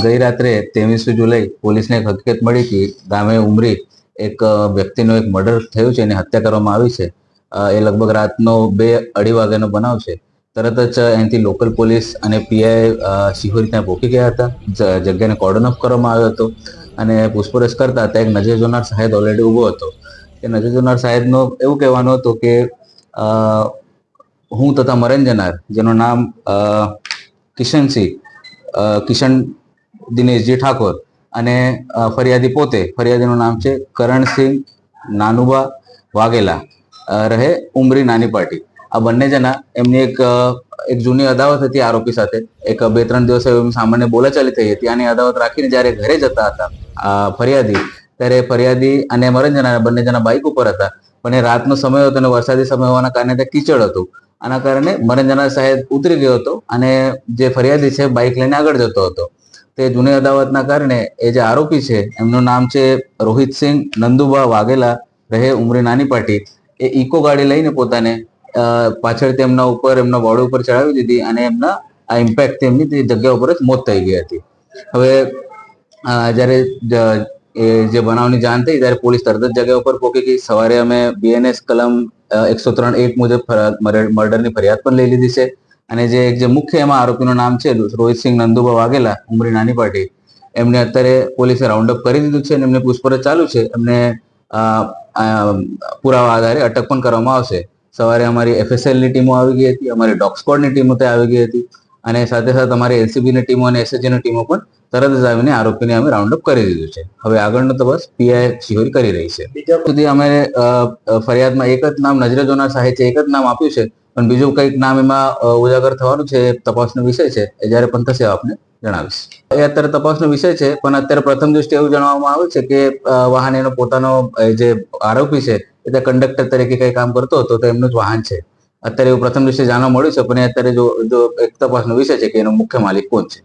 ગઈ રાત્રે 23 જુલાઈ પોલીસને એક હકીકત મળી કે ગામે ઉમરી એક વ્યક્તિનો એક મર્ડર થયું છે અને હત્યા કરવામાં આવી છે. એ લગભગ રાતનો 2-2:30 વાગ્યાનો બનાવ છે. તરત જ અહીંથી લોકલ પોલીસ અને પીઆઈ શિહોરી ત્યાં પહોંચી ગયા હતા. જગ્યાને કોર્ડન ઓફ કરવામાં આવ્યો હતો અને પૂછપરછ કરતા ત્યાં એક નજર જોનાર સાહેબ ઓલરેડી ઊભો હતો. એ નજર જોનાર સાહેબનો એવું કહેવાનું હતું કે હું તથા મરણ જનાર, જેનું નામ કિશન દિનેશજી ઠાકોર અને ફરિયાદી પોતે, ફરિયાદીનું નામ છે કરણસિંહ નાનુબા વાઘેલા, રહે ઉમરી નાની પાટી. આ બંને જણા એમની એક જૂની અદાવત હતી આરોપી સાથે. એક 2-3 દિવસ સામાન્ય બોલાચાલી થઈ હતી. આની અદાવત રાખીને જ્યારે ઘરે જતા હતા ફરિયાદી, ત્યારે ફરિયાદી અને મરણ જનાર બંને જણા બાઇક ઉપર હતા. પણ એ રાતનો સમય હતો અને વરસાદી સમય હોવાના કારણે ત્યાં કીચડ હતું. આના કારણે મરણ જનાર સાહેબ ઉતરી ગયો હતો અને જે ફરિયાદી છે બાઇક લઈને આગળ જતો હતો. તે જૂની અદાવતના કારણે એ જે આરોપી છે એમનું નામ છે રોહિતસિંહ નંદુબા વાઘેલા, રહે ઉમરી નાની પાટી. એ ઇકો ગાડી લઈને પોતાને પાછળથી એમના ઉપર, એમના બોડી ઉપર ચડાવી દીધી અને એમના આ ઇમ્પેક્ટ એમની તે જગ્યા ઉપર જ મોત થઈ ગઈ હતી. હવે જ્યારે જે બનાવની જાણ થઈ ત્યારે પોલીસ તરત જ જગ્યા ઉપર પહોંચી ગઈ. સવારે અમે BNS કલમ 103(1) મુજબ મર્ડરની ફરિયાદ પણ લઈ લીધી છે. અને જે મુખ્ય એમાં આરોપીનું નામ છે રોહિતસિંહ નંદુબા વાઘેલા, ઉમરી નાની પાટી, એમને અત્યારે પોલીસે રાઉન્ડ અપ કરી દીધું છે અને એમની પૂછપરછ ચાલુ છે. એમને પુરાવા આધારે અટક પણ કરવામાં આવશે. સવારે અમારી FSL ની ટીમો આવી ગઈ હતી, અમારી ડોગ સ્ક્વોડની ટીમો ત્યાં આવી ગઈ હતી અને સાથે સાથે અમારી LCB ની ટીમો અને SHG ની ટીમો પણ તરત જ આવીને આરોપીને અમે રાઉન્ડ અપ કરી દીધું છે. હવે આગળનો તપાસ પીઆઈ શિહોરી કરી રહી છે. બીજા સુધી અમે ફરિયાદમાં એક જ નામ નજરે જોનાર સાહેબ છે, એક જ નામ આપ્યું છે, પણ બીજું કંઈક નામ એમાં ઉજાગર થવાનું છે. તપાસનો વિષય છે, એ જ્યારે પણ થશે આપને જણાવીશ. એ અત્યારે તપાસનો વિષય છે, પણ અત્યારે પ્રથમ દૃષ્ટિએ એવું જણાવવામાં આવે છે કે વાહન એનો પોતાનો જે આરોપી છે એ ત્યાં કંડક્ટર તરીકે કંઈ કામ કરતો હતો, તો એમનું જ વાહન છે. અત્યારે એવું પ્રથમ દૃષ્ટિએ જાણવા મળ્યું છે, પણ અત્યારે જો એક તપાસનો વિષય છે કે એનો મુખ્ય માલિક કોણ છે.